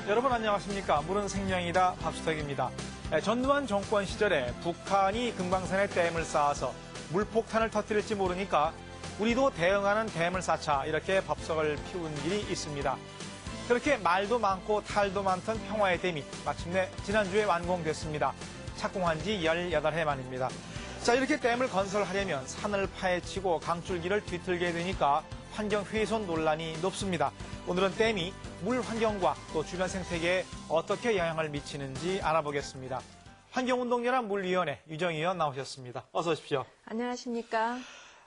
여러분 안녕하십니까. 물은 생명이다. 밥수탁입니다. 전두환 정권 시절에 북한이 금강산에 댐을 쌓아서 물폭탄을 터뜨릴지 모르니까 우리도 대응하는 댐을 쌓자 이렇게 법석을 피운 일이 있습니다. 그렇게 말도 많고 탈도 많던 평화의 댐이 마침내 지난주에 완공됐습니다. 착공한 지 18해 만입니다. 자, 이렇게 댐을 건설하려면 산을 파헤치고 강줄기를 뒤틀게 되니까 환경 훼손 논란이 높습니다. 오늘은 댐이 물 환경과 또 주변 생태계에 어떻게 영향을 미치는지 알아보겠습니다. 환경운동연합 물위원회 유정희 의원 나오셨습니다. 어서 오십시오. 안녕하십니까.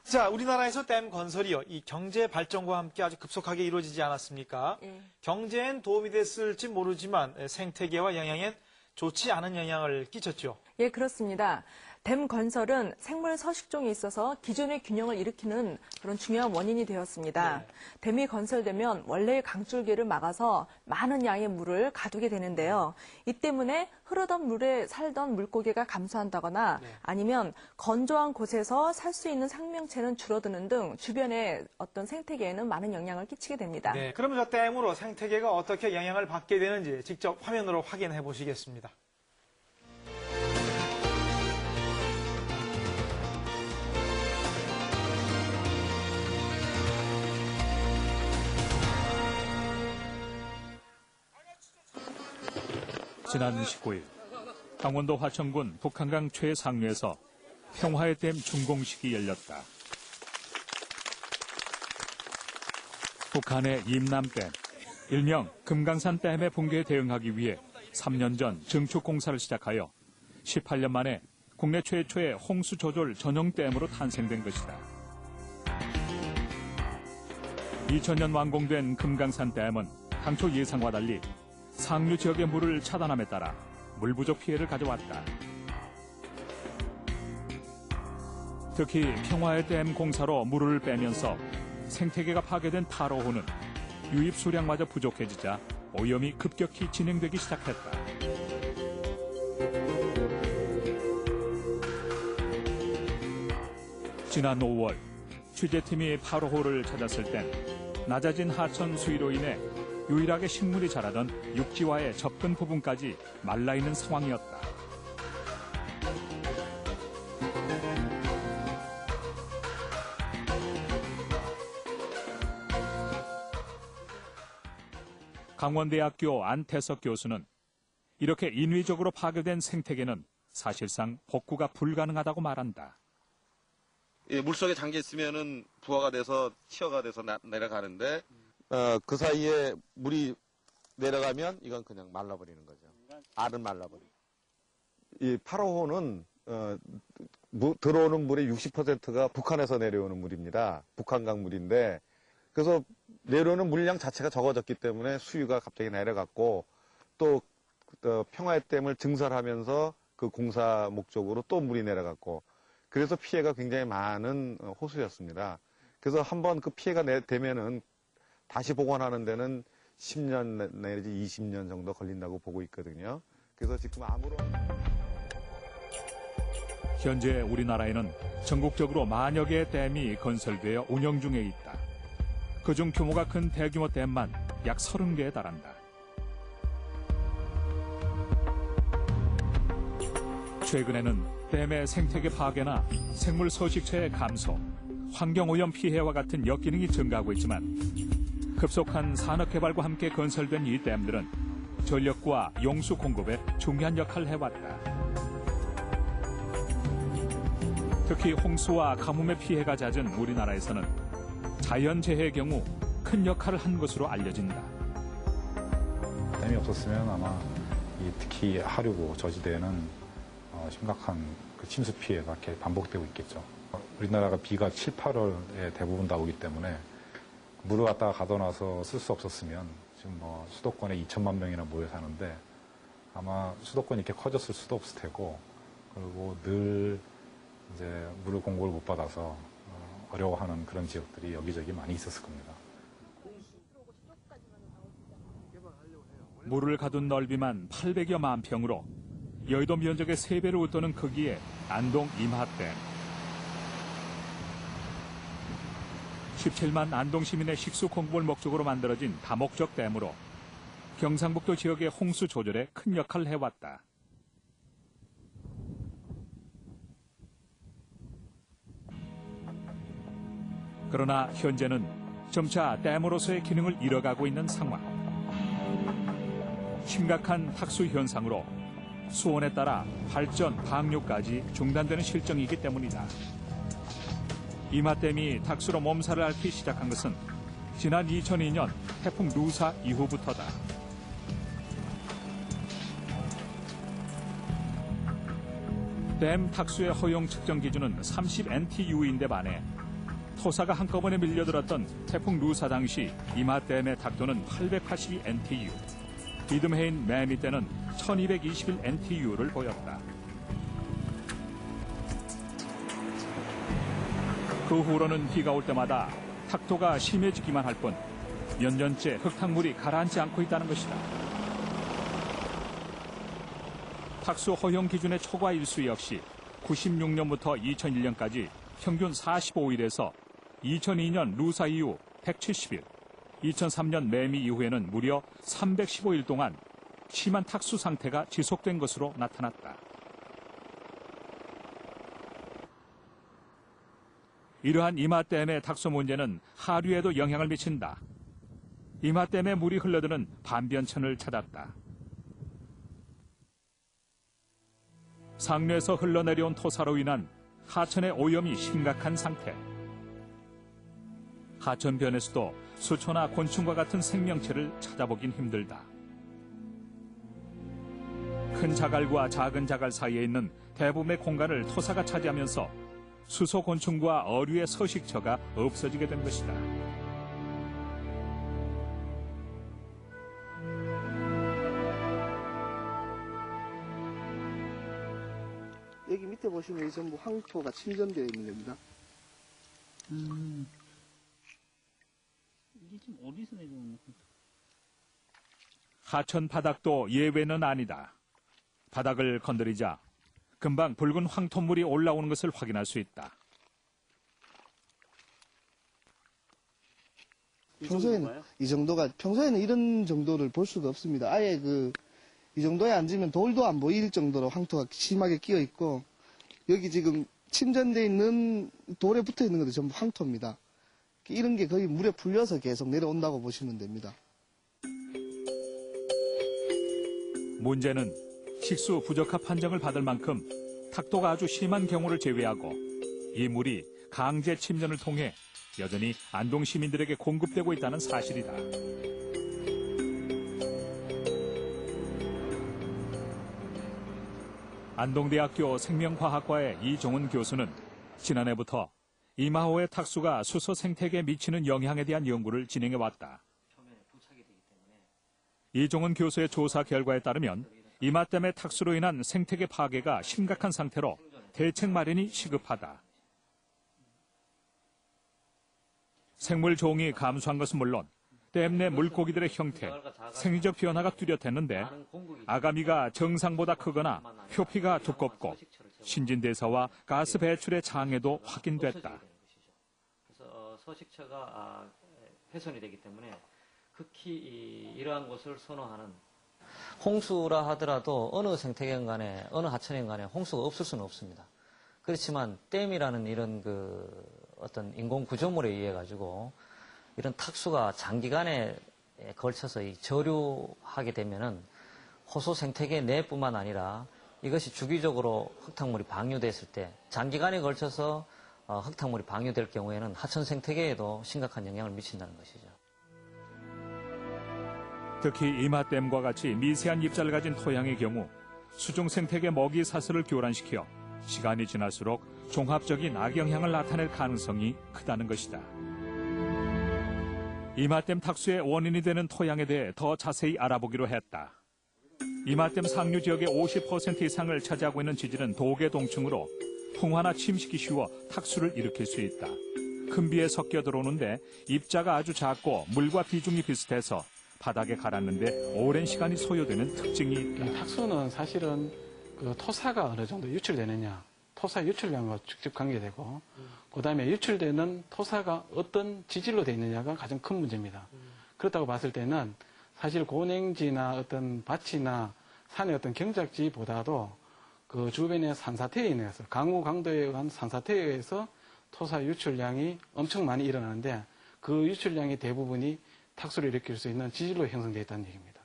자, 우리나라에서 댐 건설이요, 이 경제 발전과 함께 아주 급속하게 이루어지지 않았습니까? 경제엔 도움이 됐을지 모르지만 생태계와 영양엔 좋지 않은 영향을 끼쳤죠. 예, 그렇습니다. 댐 건설은 생물 서식종이 있어서 기존의 균형을 일으키는 그런 중요한 원인이 되었습니다. 네. 댐이 건설되면 원래의 강줄기를 막아서 많은 양의 물을 가두게 되는데요. 이 때문에 흐르던 물에 살던 물고기가 감소한다거나 아니면 건조한 곳에서 살 수 있는 생명체는 줄어드는 등 주변의 어떤 생태계에는 많은 영향을 끼치게 됩니다. 네, 그러면 저 댐으로 생태계가 어떻게 영향을 받게 되는지 직접 화면으로 확인해 보시겠습니다. 지난 19일 강원도 화천군 북한강 최상류에서 평화의 댐 준공식이 열렸다. 북한의 임남댐, 일명 금강산 댐의 붕괴에 대응하기 위해 3년 전 증축 공사를 시작하여 18년 만에 국내 최초의 홍수 조절 전용 댐으로 탄생된 것이다. 2000년 완공된 금강산 댐은 당초 예상과 달리 상류 지역의 물을 차단함에 따라 물 부족 피해를 가져왔다. 특히 평화의 댐 공사로 물을 빼면서 생태계가 파괴된 8호호는 유입 수량마저 부족해지자 오염이 급격히 진행되기 시작했다. 지난 5월 취재팀이 8호호를 찾았을 땐 낮아진 하천 수위로 인해 유일하게 식물이 자라던 육지와의 접근 부분까지 말라있는 상황이었다. 강원대학교 안태석 교수는 이렇게 인위적으로 파괴된 생태계는 사실상 복구가 불가능하다고 말한다. 물속에 잠겨 있으면은 부화가 돼서 치어가 돼서 내려가는데 그 사이에 물이 내려가면 이건 그냥 말라버리는 거죠. 알은 말라버리고. 이 8호호는 들어오는 물의 60%가 북한에서 내려오는 물입니다. 북한강 물인데 그래서 내려오는 물량 자체가 적어졌기 때문에 수위가 갑자기 내려갔고 또 평화의 댐을 증설하면서 그 공사 목적으로 또 물이 내려갔고 그래서 피해가 굉장히 많은 호수였습니다. 그래서 한번 그 피해가 되면은 다시 복원하는 데는 10년 내지 20년 정도 걸린다고 보고 있거든요. 그래서 지금 아무런 현재 우리나라에는 전국적으로 만여 개의 댐이 건설되어 운영 중에 있다. 그중 규모가 큰 대규모 댐만 약 30개에 달한다. 최근에는 댐의 생태계 파괴나 생물 서식처의 감소, 환경오염 피해와 같은 역기능이 증가하고 있지만 급속한 산업개발과 함께 건설된 이 댐들은 전력과 용수 공급에 중요한 역할을 해왔다. 특히 홍수와 가뭄의 피해가 잦은 우리나라에서는 자연재해의 경우 큰 역할을 한 것으로 알려진다. 댐이 없었으면 아마 특히 하류고 저지대에는 심각한 그 침수 피해가 이렇게 반복되고 있겠죠. 우리나라가 비가 7, 8월에 대부분 다 오기 때문에 물을 갖다가 가둬놔서 쓸 수 없었으면 지금 수도권에 2천만 명이나 모여 사는데 아마 수도권이 이렇게 커졌을 수도 없을 테고 그리고 늘 이제 물을 공급을 못 받아서 어려워하는 그런 지역들이 여기저기 많이 있었을 겁니다. 물을 가둔 넓이만 800여만 평으로 여의도 면적의 3배를 웃도는 크기의 안동 임하댐. 17만 안동 시민의 식수 공급을 목적으로 만들어진 다목적 댐으로 경상북도 지역의 홍수 조절에 큰 역할을 해왔다. 그러나 현재는 점차 댐으로서의 기능을 잃어가고 있는 상황. 심각한 탁수 현상으로 수온에 따라 발전, 방류까지 중단되는 실정이기 때문이다. 이마댐이 탁수로 몸살을 앓기 시작한 것은 지난 2002년 태풍 루사 이후부터다. 댐 탁수의 허용 측정 기준은 30NTU인데 반해 토사가 한꺼번에 밀려들었던 태풍 루사 당시 이마댐의 탁도는 882NTU, 이듬해인 매미 때는 1221NTU를 보였다. 그 후로는 비가 올 때마다 탁도가 심해지기만 할 뿐 몇 년째 흙탕물이 가라앉지 않고 있다는 것이다. 탁수 허용 기준의 초과 일수 역시 96년부터 2001년까지 평균 45일에서 2002년 루사 이후 170일, 2003년 매미 이후에는 무려 315일 동안 심한 탁수 상태가 지속된 것으로 나타났다. 이러한 이마댐의 탁수 문제는 하류에도 영향을 미친다. 이마댐에 물이 흘러드는 반변천을 찾았다. 상류에서 흘러내려온 토사로 인한 하천의 오염이 심각한 상태. 하천변에서도 수초나 곤충과 같은 생명체를 찾아보긴 힘들다. 큰 자갈과 작은 자갈 사이에 있는 대부분의 공간을 토사가 차지하면서 수소 곤충과 어류의 서식처가 없어지게 된 것이다. 여기 밑에 보시면 전부 황토가 침전되어 있는 겁니다. 이게 지금 어디서 내려오는 거야? 하천 바닥도 예외는 아니다. 바닥을 건드리자 금방 붉은 황토물이 올라오는 것을 확인할 수 있다. 평소에는 이 정도가 평소에는 이런 정도를 볼 수가 없습니다. 아예 이 정도에 앉으면 돌도 안 보일 정도로 황토가 심하게 끼어 있고, 여기 지금 침전되어 있는 돌에 붙어 있는 것도 전부 황토입니다. 이런 게 거의 물에 풀려서 계속 내려온다고 보시면 됩니다. 문제는 식수 부적합 판정을 받을 만큼 탁도가 아주 심한 경우를 제외하고 이 물이 강제 침전을 통해 여전히 안동 시민들에게 공급되고 있다는 사실이다. 안동대학교 생명과학과의 이종훈 교수는 지난해부터 이마호의 탁수가 수소 생태계에 미치는 영향에 대한 연구를 진행해왔다. 이종훈 교수의 조사 결과에 따르면 이마댐의 탁수로 인한 생태계 파괴가 심각한 상태로 대책 마련이 시급하다. 생물 종이 감소한 것은 물론 댐 내 물고기들의 형태, 생리적 변화가 뚜렷했는데 아가미가 정상보다 크거나 표피가 두껍고 신진대사와 가스 배출의 장애도 확인됐다. 그래서 서식처가 훼손이 되기 때문에 극히 이러한 것을 선호하는, 홍수라 하더라도 어느 생태계인 간에 어느 하천인 간에 홍수가 없을 수는 없습니다. 그렇지만 댐이라는 이런 어떤 인공 구조물에 의해 가지고 이런 탁수가 장기간에 걸쳐서 저류하게 되면은 호수 생태계 내뿐만 아니라 이것이 주기적으로 흙탕물이 방류됐을 때 장기간에 걸쳐서 흙탕물이 방류될 경우에는 하천 생태계에도 심각한 영향을 미친다는 것이죠. 특히 이마댐과 같이 미세한 입자를 가진 토양의 경우 수중 생태계 먹이 사슬을 교란시켜 시간이 지날수록 종합적인 악영향을 나타낼 가능성이 크다는 것이다. 이마댐 탁수의 원인이 되는 토양에 대해 더 자세히 알아보기로 했다. 이마댐 상류 지역의 50% 이상을 차지하고 있는 지질은 도계동층으로 풍화나 침식이 쉬워 탁수를 일으킬 수 있다. 큰 비에 섞여 들어오는데 입자가 아주 작고 물과 비중이 비슷해서 바닥에 가랐는데 오랜 시간이 소요되는 특징이 있다. 탁수는 사실은 토사가 어느 정도 유출되느냐, 토사 유출량과 직접 관계되고, 그다음에 유출되는 토사가 어떤 지질로 되어 있느냐가 가장 큰 문제입니다. 그렇다고 봤을 때는 사실 고냉지나 어떤 밭이나 산의 어떤 경작지보다도 그 주변의 산사태에 인해서 강우 강도에 의한 산사태에 의해서 토사 유출량이 엄청 많이 일어나는데 그 유출량의 대부분이 탁수를 일으킬 수 있는 지질로 형성되어 있다는 얘기입니다.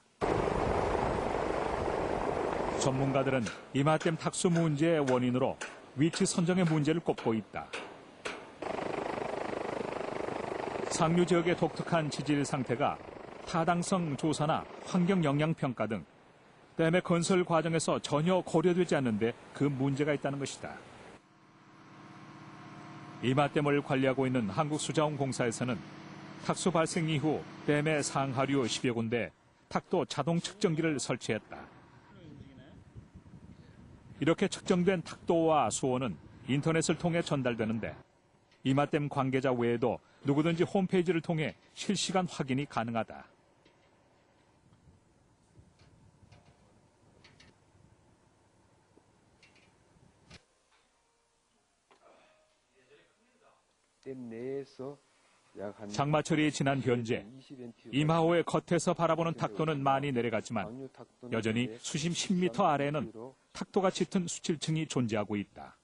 전문가들은 이마댐 탁수 문제의 원인으로 위치 선정의 문제를 꼽고 있다. 상류 지역의 독특한 지질 상태가 타당성 조사나 환경 영향 평가 등 댐의 건설 과정에서 전혀 고려되지 않는데 그 문제가 있다는 것이다. 이마댐을 관리하고 있는 한국수자원공사에서는 탁수 발생 이후 댐의 상하류 10여 군데 탁도 자동 측정기를 설치했다. 이렇게 측정된 탁도와 수온은 인터넷을 통해 전달되는데 이마댐 관계자 외에도 누구든지 홈페이지를 통해 실시간 확인이 가능하다. 댐 내에서 장마철이 지난 현재 이마호의 겉에서 바라보는 탁도는 많이 내려갔지만 여전히 수심 10m 아래에는 탁도가 짙은 수칠층이 존재하고 있다.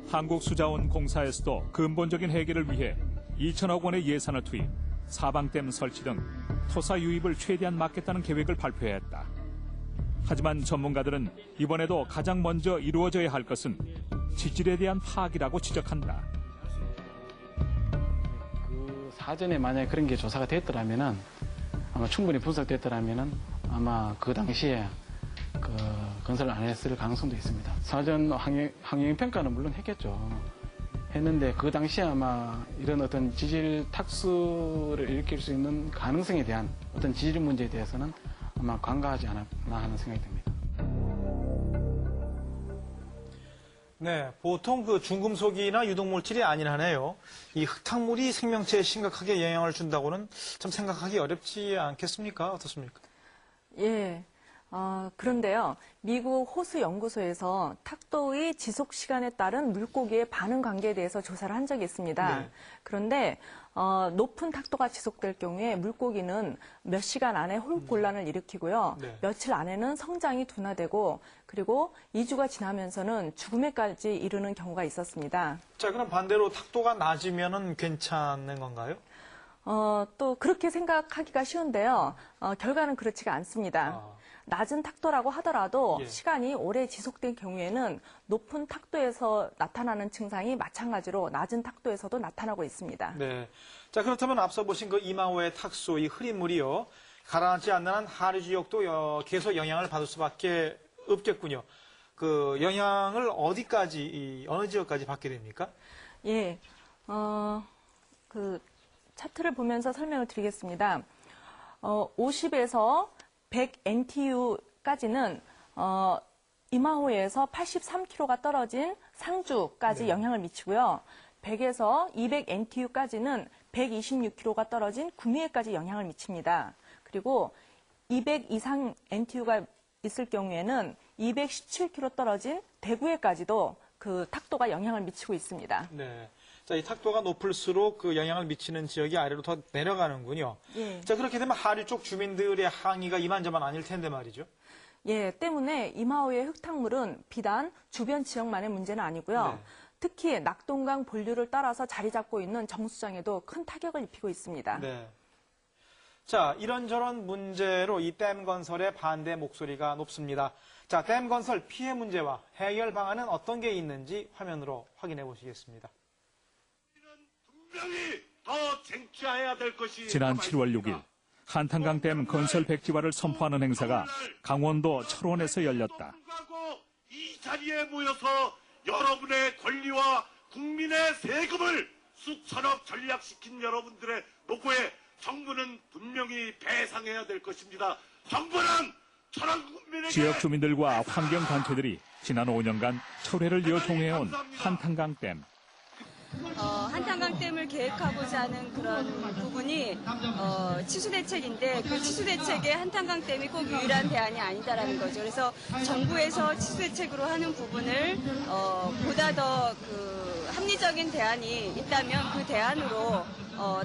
한국수자원공사에서도 근본적인 해결을 위해 2천억 원의 예산을 투입, 사방댐 설치 등 토사 유입을 최대한 막겠다는 계획을 발표했다. 하지만 전문가들은 이번에도 가장 먼저 이루어져야 할 것은 지질에 대한 파악이라고 지적한다. 그 사전에 만약에 그런 게 조사가 됐더라면은 아마 충분히 분석됐더라면은 아마 그 당시에 그 건설을 안 했을 가능성도 있습니다. 사전 환경 평가는 물론 했겠죠. 했는데 그 당시에 아마 이런 어떤 지질 탁수를 일으킬 수 있는 가능성에 대한 어떤 지질 문제에 대해서는 아마 간과하지 않았나 하는 생각이 듭니다. 네, 보통 그 중금속이나 유독물질이 아닌 한에요. 이 흙탕물이 생명체에 심각하게 영향을 준다고는 참 생각하기 어렵지 않겠습니까? 어떻습니까? 예. 그런데요, 미국 호수연구소에서 탁도의 지속 시간에 따른 물고기의 반응 관계에 대해서 조사를 한 적이 있습니다. 네. 그런데 높은 탁도가 지속될 경우에 물고기는 몇 시간 안에 홀곤란을 일으키고요. 네. 며칠 안에는 성장이 둔화되고 그리고 2주가 지나면서는 죽음에까지 이르는 경우가 있었습니다. 자, 그럼 반대로 탁도가 낮으면은 괜찮은 건가요? 또 그렇게 생각하기가 쉬운데요. 결과는 그렇지가 않습니다. 낮은 탁도라고 하더라도 예. 시간이 오래 지속된 경우에는 높은 탁도에서 나타나는 증상이 마찬가지로 낮은 탁도에서도 나타나고 있습니다. 네. 자, 그렇다면 앞서 보신 그 이마호의 탁수, 이 흐린 물이요. 가라앉지 않는 한 하류 지역도 계속 영향을 받을 수밖에 없겠군요. 그 영향을 어디까지, 어느 지역까지 받게 됩니까? 예. 그 차트를 보면서 설명을 드리겠습니다. 50에서 100 NTU까지는 이마호에서 83km가 떨어진 상주까지 네. 영향을 미치고요. 100에서 200 NTU까지는 126km가 떨어진 구미에까지 영향을 미칩니다. 그리고 200 이상 NTU가 있을 경우에는 217km 떨어진 대구에까지도 그 탁도가 영향을 미치고 있습니다. 네. 자, 이 탁도가 높을수록 그 영향을 미치는 지역이 아래로 더 내려가는군요. 예. 자, 그렇게 되면 하류 쪽 주민들의 항의가 이만저만 아닐 텐데 말이죠. 예, 때문에 이마호의 흙탕물은 비단 주변 지역만의 문제는 아니고요. 네. 특히 낙동강 본류를 따라서 자리 잡고 있는 정수장에도 큰 타격을 입히고 있습니다. 네. 자, 이런저런 문제로 이 댐 건설에 반대 목소리가 높습니다. 자, 댐 건설 피해 문제와 해결 방안은 어떤 게 있는지 화면으로 확인해 보시겠습니다. 분명히 더 쟁취해야 될 것이 지난 7월 6일 한탄강 댐 건설 백지화를 선포하는 행사가 강원도 철원에서 열렸다. 이 자리에 모여서 여러분의 권리와 국민의 세금을 수천억 전략시킨 여러분들의 노고에 정부는 분명히 배상해야 될 것입니다. 정부는 철원 국민에게 지역 주민들과 환경단체들이 지난 5년간 철회를 이어 동해온 한탄강 댐. 한탄강댐을 계획하고자 하는 그런 부분이 치수대책인데 그 치수대책에 한탄강댐이 꼭 유일한 대안이 아니다라는 거죠. 그래서 정부에서 치수대책으로 하는 부분을 보다 더 합리적인 대안이 있다면 그 대안으로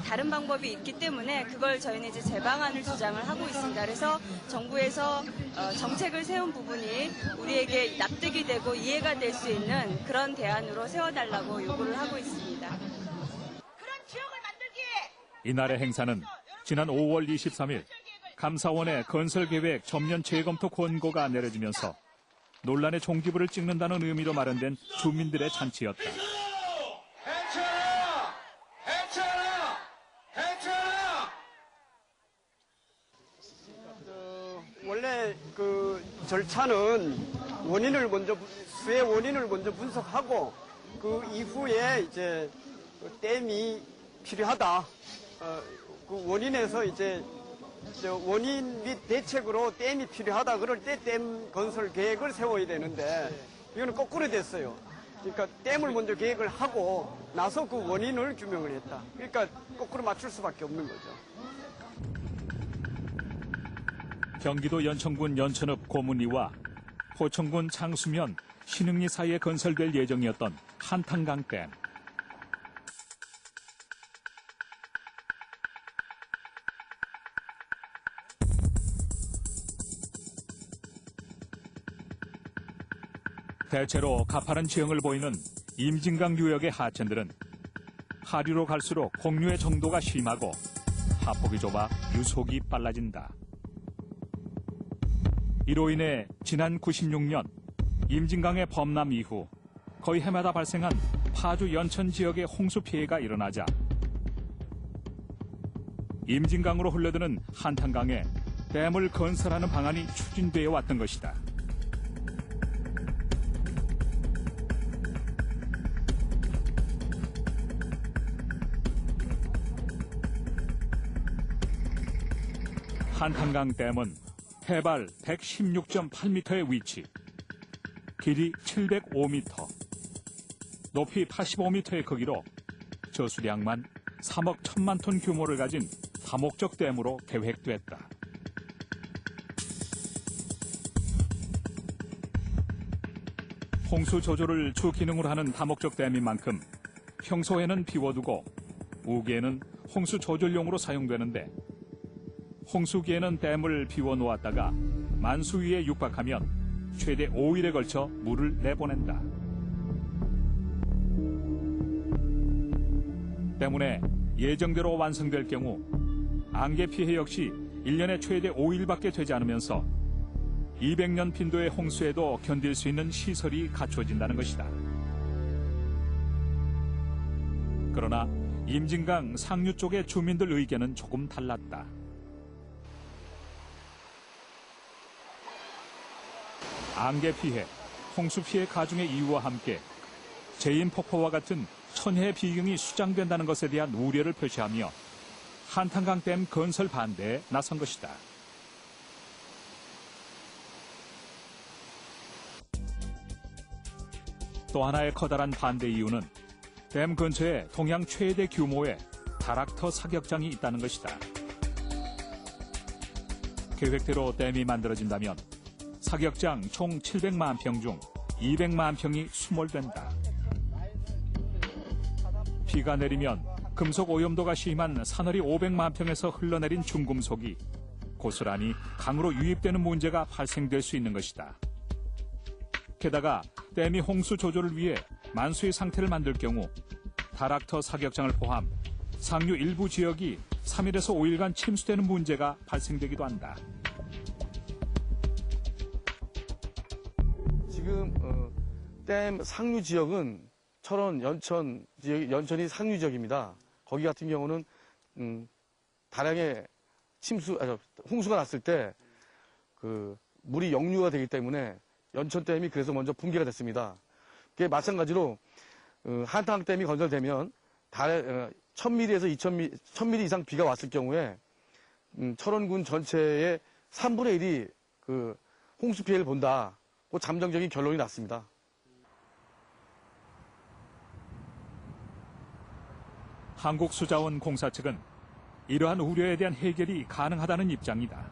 다른 방법이 있기 때문에 그걸 저희는 이제 재방안을 주장을 하고 있습니다. 그래서 정부에서 정책을 세운 부분이 우리에게 납득이 되고 이해가 될 수 있는 그런 대안으로 세워달라고 요구를 하고 있습니다. 이날의 행사는 지난 5월 23일 감사원의 건설계획 전면 재검토 권고가 내려지면서 논란의 종지부를 찍는다는 의미로 마련된 주민들의 잔치였다. 원래 그 절차는 수해 원인을 먼저 분석하고 그 이후에 이제 댐이 필요하다. 그 원인에서 이제 원인 및 대책으로 댐이 필요하다. 그럴 때 댐 건설 계획을 세워야 되는데 이거는 거꾸로 됐어요. 그러니까 댐을 먼저 계획을 하고 나서 그 원인을 규명을 했다. 그러니까 거꾸로 맞출 수밖에 없는 거죠. 경기도 연천군 연천읍 고문리와 포천군 창수면 신흥리 사이에 건설될 예정이었던 한탄강 댐. 대체로 가파른 지형을 보이는 임진강 유역의 하천들은 하류로 갈수록 공류의 정도가 심하고 하폭이 좁아 유속이 빨라진다. 이로 인해 지난 96년 임진강의 범람 이후 거의 해마다 발생한 파주 연천 지역의 홍수 피해가 일어나자 임진강으로 흘러드는 한탄강에 댐을 건설하는 방안이 추진되어 왔던 것이다. 한탄강 댐은 해발 116.8m의 위치, 길이 705m, 높이 85m의 크기로 저수량만 3억 1천만 톤 규모를 가진 다목적 댐으로 계획됐다. 홍수 조절을 주 기능으로 하는 다목적 댐인 만큼 평소에는 비워두고 우기에는 홍수 조절용으로 사용되는데 홍수기에는 댐을 비워놓았다가 만수위에 육박하면 최대 5일에 걸쳐 물을 내보낸다. 때문에 예정대로 완성될 경우 안개 피해 역시 1년에 최대 5일밖에 되지 않으면서 200년 빈도의 홍수에도 견딜 수 있는 시설이 갖춰진다는 것이다. 그러나 임진강 상류 쪽의 주민들 의견은 조금 달랐다. 안개 피해, 홍수 피해 가중의 이유와 함께 제인 폭포와 같은 천혜의 비경이 수장된다는 것에 대한 우려를 표시하며 한탄강 댐 건설 반대에 나선 것이다. 또 하나의 커다란 반대 이유는 댐 근처에 동양 최대 규모의 다락터 사격장이 있다는 것이다. 계획대로 댐이 만들어진다면 사격장 총 700만 평 중 200만 평이 수몰된다. 비가 내리면 금속 오염도가 심한 산허리 500만 평에서 흘러내린 중금속이 고스란히 강으로 유입되는 문제가 발생될 수 있는 것이다. 게다가 댐이 홍수 조절을 위해 만수의 상태를 만들 경우 다락터 사격장을 포함 상류 일부 지역이 3일에서 5일간 침수되는 문제가 발생되기도 한다. 지금 댐 상류 지역은 철원, 연천 지역, 연천이 상류 지역입니다. 거기 같은 경우는 다량의 홍수가 났을 때 그 물이 역류가 되기 때문에 연천댐이 그래서 먼저 붕괴가 됐습니다. 그게 마찬가지로 한탄강댐이 건설되면 1000mm에서 2000mm 이상 비가 왔을 경우에 철원군 전체의 3분의 1이 그 홍수 피해를 본다. 그 잠정적인 결론이 났습니다. 한국수자원공사 측은 이러한 우려에 대한 해결이 가능하다는 입장이다.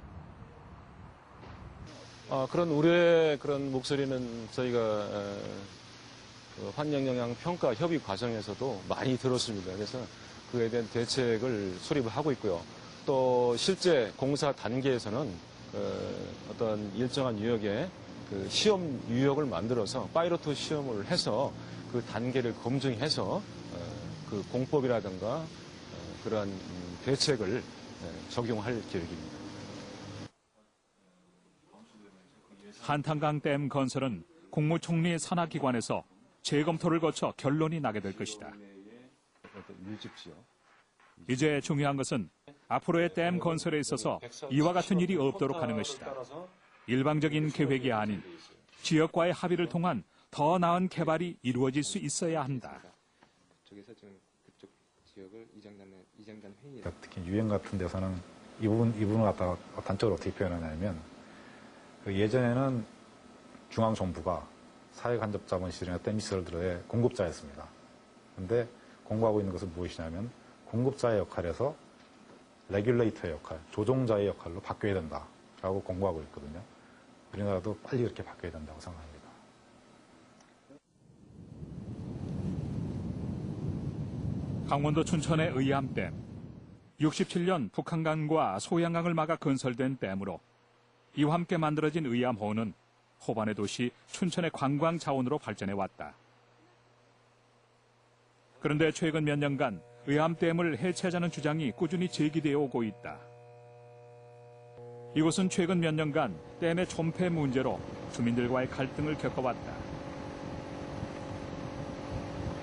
그런 우려의 그런 목소리는 저희가 환경영향평가 협의 과정에서도 많이 들었습니다. 그래서 그에 대한 대책을 수립을 하고 있고요. 또 실제 공사 단계에서는 어떤 일정한 유역에 그 시험 유역을 만들어서 파이로트 시험을 해서 그 단계를 검증해서 그 공법이라든가 그러한 대책을 적용할 계획입니다. 한탄강 댐 건설은 국무총리 산하기관에서 재검토를 거쳐 결론이 나게 될 것이다. 이제 중요한 것은 앞으로의 댐 건설에 있어서 이와 같은 일이 없도록 하는 것이다. 일방적인 계획이 아닌 지역과의 합의를 통한 더 나은 개발이 이루어질 수 있어야 한다. 특히 유엔 같은 데서는 이 부분을 갖다가 단적으로 어떻게 표현하냐면 예전에는 중앙정부가 사회간접자본시설이나 댐시설들의 공급자였습니다. 그런데 공부하고 있는 것은 무엇이냐면 공급자의 역할에서 레귤레이터의 역할, 조종자의 역할로 바뀌어야 된다라고 공부하고 있거든요. 우리나라도 빨리 그렇게 바뀌어야 된다고 생각합니다. 강원도 춘천의 의암댐. 67년 북한강과 소양강을 막아 건설된 댐으로 이와 함께 만들어진 의암호는 호반의 도시 춘천의 관광 자원으로 발전해왔다. 그런데 최근 몇 년간 의암댐을 해체하자는 주장이 꾸준히 제기되어 오고 있다. 이곳은 최근 몇 년간 댐의 존폐 문제로 주민들과의 갈등을 겪어왔다.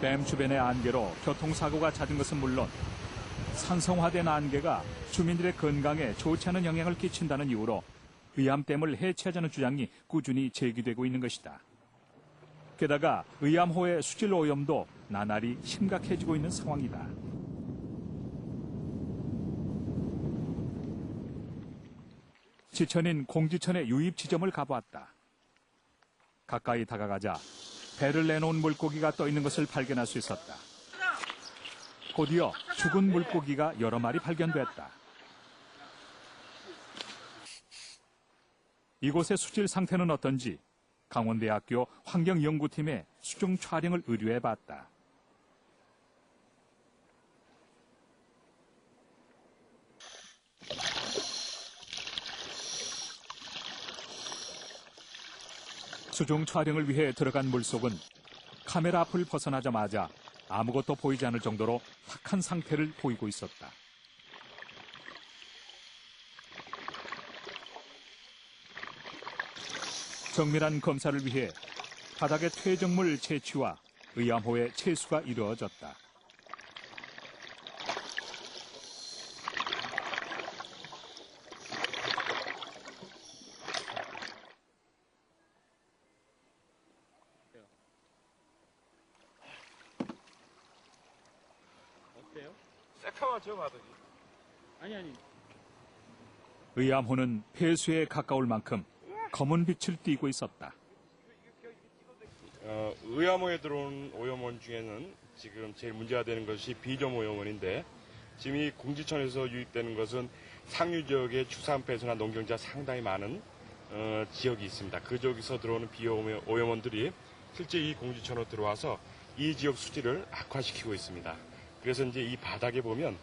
댐 주변의 안개로 교통사고가 잦은 것은 물론 산성화된 안개가 주민들의 건강에 좋지 않은 영향을 끼친다는 이유로 의암댐을 해체하자는 주장이 꾸준히 제기되고 있는 것이다. 게다가 의암호의 수질 오염도 나날이 심각해지고 있는 상황이다. 지천인 공지천의 유입 지점을 가보았다. 가까이 다가가자 배를 내놓은 물고기가 떠 있는 것을 발견할 수 있었다. 곧이어 죽은 물고기가 여러 마리 발견됐다. 이곳의 수질 상태는 어떤지 강원대학교 환경연구팀의 수중 촬영을 의뢰해봤다. 수중 촬영을 위해 들어간 물속은 카메라 앞을 벗어나자마자 아무것도 보이지 않을 정도로 탁한 상태를 보이고 있었다. 정밀한 검사를 위해 바닥의 퇴적물 채취와 의암호의 채수가 이루어졌다. 어때요? 새카맣죠, 바닥이? 아니. 의암호는 폐수에 가까울 만큼 검은 빛을 띠고 있었다. 의암호에 들어온 오염원 중에는 지금 제일 문제가 되는 것이 비점 오염원인데 지금 이 공지천에서 유입되는 것은 상류 지역의 주산폐수나 농경지가 상당히 많은 지역이 있습니다. 그 지역에서 들어오는 비오염원들이 실제 이 공지천으로 들어와서 이 지역 수질을 악화시키고 있습니다. 그래서 이제 이 바닥에 보면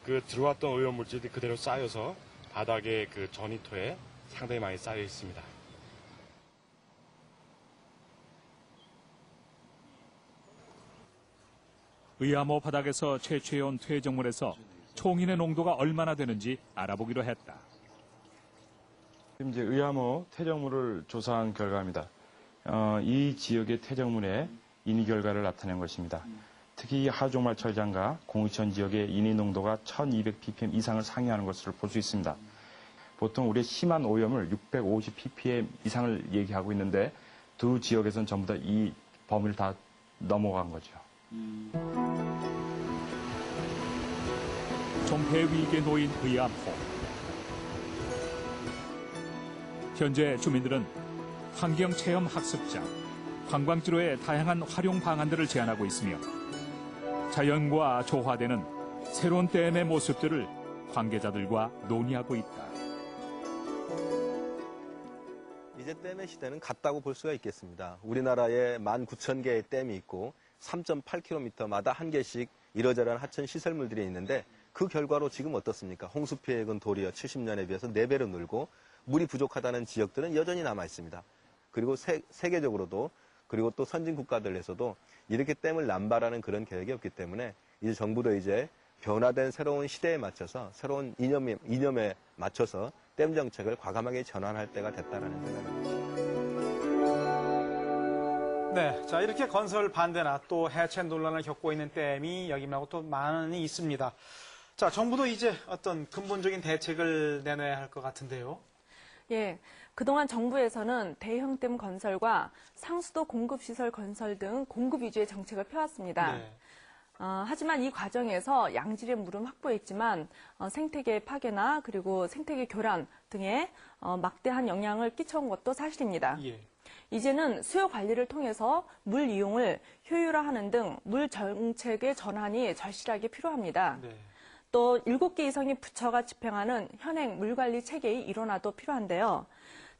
그 들어왔던 오염물질이 그대로 쌓여서 바닥의 그 전이토에 상당히 많이 쌓여 있습니다. 의암호 바닥에서 채취해온 퇴적물에서 총인의 농도가 얼마나 되는지 알아보기로 했다. 지금 이제 의암호 퇴적물을 조사한 결과입니다. 이 지역의 퇴적물의 인위 결과를 나타낸 것입니다. 특히 하종말 철장과 공의천 지역의 인위 농도가 1200ppm 이상을 상회하는 것을 볼 수 있습니다. 보통 우리의 심한 오염을 650ppm 이상을 얘기하고 있는데 두 지역에서는 전부 다 이 범위를 다 넘어간 거죠. 존폐 위기에 놓인 의암호. 현재 주민들은 환경체험학습장, 관광지로의 다양한 활용 방안들을 제안하고 있으며 자연과 조화되는 새로운 댐의 모습들을 관계자들과 논의하고 있다. 이제 댐의 시대는 갔다고 볼 수가 있겠습니다. 우리나라에 19,000개의 댐이 있고 3.8km마다 한 개씩 이러저러한 하천 시설물들이 있는데 그 결과로 지금 어떻습니까? 홍수 피해액은 도리어 70년에 비해서 4배로 늘고 물이 부족하다는 지역들은 여전히 남아 있습니다. 그리고 세계적으로도 그리고 또 선진 국가들에서도 이렇게 댐을 남발하는 그런 계획이 없기 때문에 이제 정부도 이제 변화된 새로운 시대에 맞춰서 새로운 이념에 맞춰서 댐 정책을 과감하게 전환할 때가 됐다라는 생각입니다. 네, 자 이렇게 건설 반대나 또 해체 논란을 겪고 있는 댐이 여기 말고 또 많이 있습니다. 자, 정부도 이제 어떤 근본적인 대책을 내놔야 할 것 같은데요. 예, 그동안 정부에서는 대형 댐 건설과 상수도 공급시설 건설 등 공급 위주의 정책을 펴왔습니다. 네. 하지만 이 과정에서 양질의 물은 확보했지만 생태계 파괴나 그리고 생태계 교란 등에 막대한 영향을 끼쳐온 것도 사실입니다. 예. 이제는 수요 관리를 통해서 물 이용을 효율화하는 등 물 정책의 전환이 절실하게 필요합니다. 네. 또 7개 이상의 부처가 집행하는 현행 물관리 체계의 일원화도 필요한데요.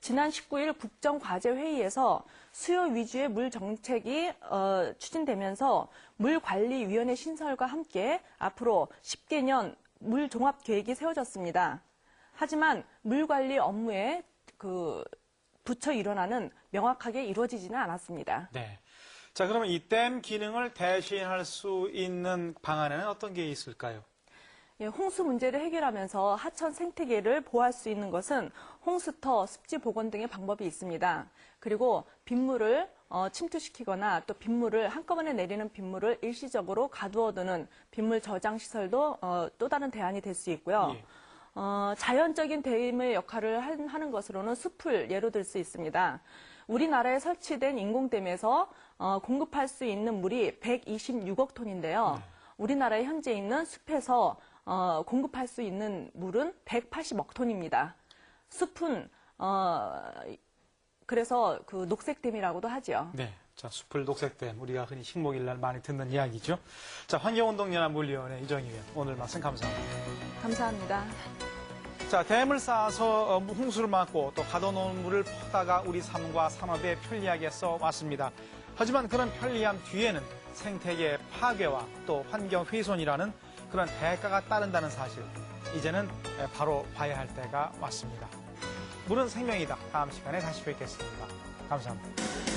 지난 19일 국정과제회의에서 수요 위주의 물 정책이 추진되면서 물관리위원회 신설과 함께 앞으로 10개년 물종합계획이 세워졌습니다. 하지만 물관리 업무의 부처 일원화는 명확하게 이루어지지는 않았습니다. 네. 자, 그러면 이 댐 기능을 대신할 수 있는 방안에는 어떤 게 있을까요? 예, 홍수 문제를 해결하면서 하천 생태계를 보호할 수 있는 것은 홍수터, 습지 복원 등의 방법이 있습니다. 그리고 빗물을 침투시키거나 또 빗물을 한꺼번에 내리는 빗물을 일시적으로 가두어두는 빗물 저장 시설도 또 다른 대안이 될 수 있고요. 예. 자연적인 댐의 역할을 하는 것으로는 숲을 예로 들 수 있습니다. 우리나라에 설치된 인공댐에서 공급할 수 있는 물이 126억 톤인데요. 우리나라에 현재 있는 숲에서 공급할 수 있는 물은 180억 톤입니다. 숲은 그래서 그 녹색댐이라고도 하죠. 네. 자, 숲을 녹색댐, 우리가 흔히 식목일날 많이 듣는 이야기죠. 자, 환경운동연합물위원회 이정희 의원, 오늘 말씀 감사합니다. 감사합니다. 자, 댐을 쌓아서 홍수를 막고 또 가둬놓은 물을 퍼다가 우리 삶과 산업에 편리하게 써왔습니다. 하지만 그런 편리함 뒤에는 생태계 파괴와 또 환경 훼손이라는 그런 대가가 따른다는 사실, 이제는 바로 봐야 할 때가 왔습니다. 물은 생명이다. 다음 시간에 다시 뵙겠습니다. 감사합니다.